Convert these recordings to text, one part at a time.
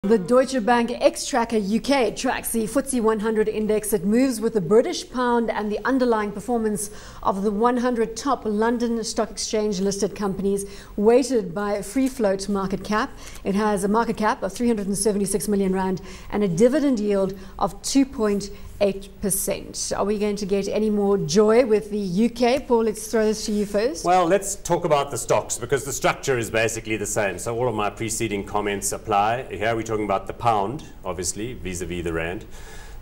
The Deutsche Bank X-Tracker UK tracks the FTSE 100 index. It moves with the British pound and the underlying performance of the 100 top London Stock Exchange listed companies, weighted by free float market cap. It has a market cap of 376 million rand and a dividend yield of 2.8%. Are we going to get any more joy with the UK? Paul, let's throw this to you first. Well, let's talk about the stocks because the structure is basically the same. So all of my preceding comments apply. Here we're talking about the pound, obviously, vis-a-vis the rand.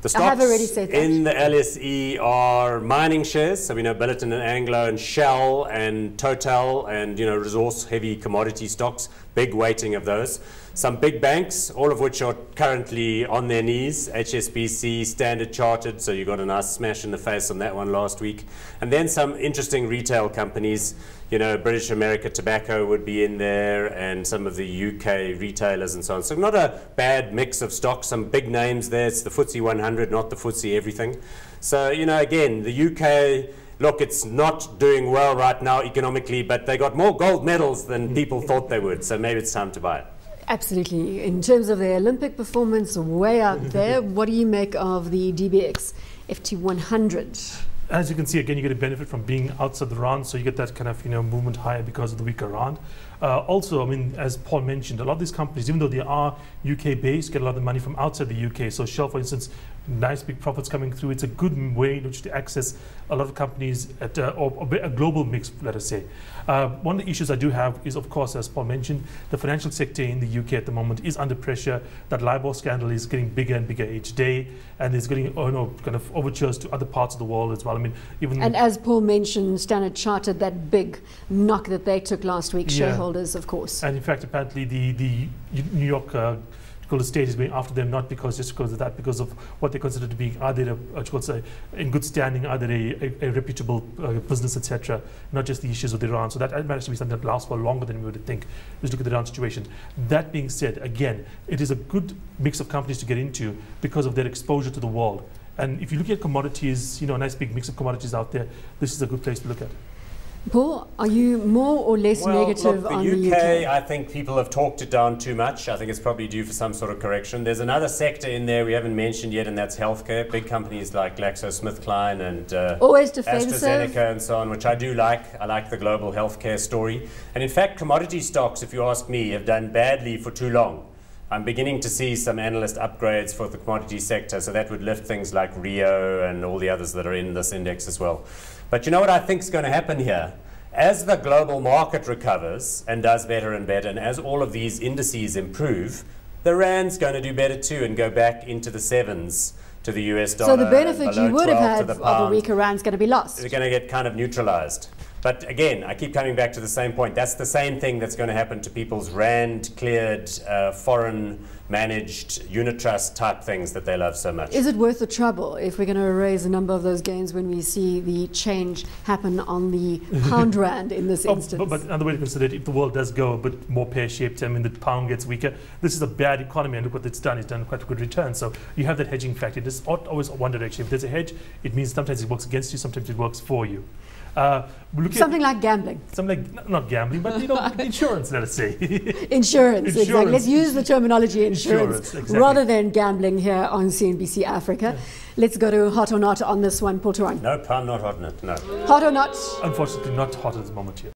The stocks I have already said that. in the LSE are mining shares. So we know Billiton and Anglo and Shell and Total and, resource-heavy commodity stocks, big weighting of those. Some big banks, all of which are currently on their knees, HSBC, Standard Chartered, so you got a nice smash in the face on that one last week. And then some interesting retail companies, British America Tobacco would be in there and some of the UK retailers and so on. So not a bad mix of stocks, some big names there. It's the FTSE 100, not the FTSE everything. So, again, the UK, look, it's not doing well right now economically, but they got more gold medals than people thought they would. So maybe it's time to buy it. Absolutely. In terms of their Olympic performance, way out there, what do you make of the DBX FT 100? As you can see, again, you get a benefit from being outside the rand, so you get that kind of movement higher because of the weaker rand. Also, as Paul mentioned, a lot of these companies, even though they are UK-based, get a lot of the money from outside the UK. So Shell, for instance, nice big profits coming through. It's a good way in which to access a lot of companies at or a global mix, let us say. One of the issues I do have is, of course, as Paul mentioned, the financial sector in the UK at the moment is under pressure. That LIBOR scandal is getting bigger and bigger each day, and it's getting kind of overtures to other parts of the world as well. And as Paul mentioned, Standard Chartered, that big knock that they took last week, shareholders, of course. And in fact, apparently the New York state is going after them not just because of that, because of what they consider to be either in good standing, either a reputable business, etc. Not just the issues with Iran. So that might actually be something that lasts for longer than we would think. Let's look at the Iran situation. That being said, again, it is a good mix of companies to get into because of their exposure to the world. And if you look at commodities, a nice big mix of commodities out there, this is a good place to look at. Paul, are you more or less negative on the UK? I think people have talked it down too much. I think it's probably due for some sort of correction. There's another sector in there we haven't mentioned yet, and that's healthcare. Big companies like GlaxoSmithKline and always defensive. AstraZeneca and so on, which I do like. I like the global healthcare story. And in fact, commodity stocks, if you ask me, have done badly for too long. I'm beginning to see some analyst upgrades for the commodity sector, so that would lift things like Rio and all the others that are in this index as well. But you know what I think is going to happen here? As the global market recovers and does better and better, and as all of these indices improve, the rand's going to do better too and go back into the sevens to the US dollar. So the benefit you would have had of a weaker rand's going to be lost. They're going to get kind of neutralized. But again, I keep coming back to the same point. That's the same thing that's going to happen to people's rand-cleared, foreign-managed unit trust type things that they love so much. Is it worth the trouble if we're going to erase a number of those gains when we see the change happen on the pound rand in this instance? But another way to consider it, if the world does go a bit more pear-shaped, the pound gets weaker, this is a bad economy, and look what it's done quite a good return. So you have that hedging factor. It is always one direction. If there's a hedge, it means sometimes it works against you, sometimes it works for you. Something like gambling. Something like, not gambling, but insurance, let us say. Insurance, exactly. Let's use the terminology insurance exactly. rather than gambling here on CNBC Africa. Yeah. Let's go to hot or not on this one, Paul Turan. Nope, I'm not hot on it, no. Hot or not? Unfortunately, not hot at the moment here.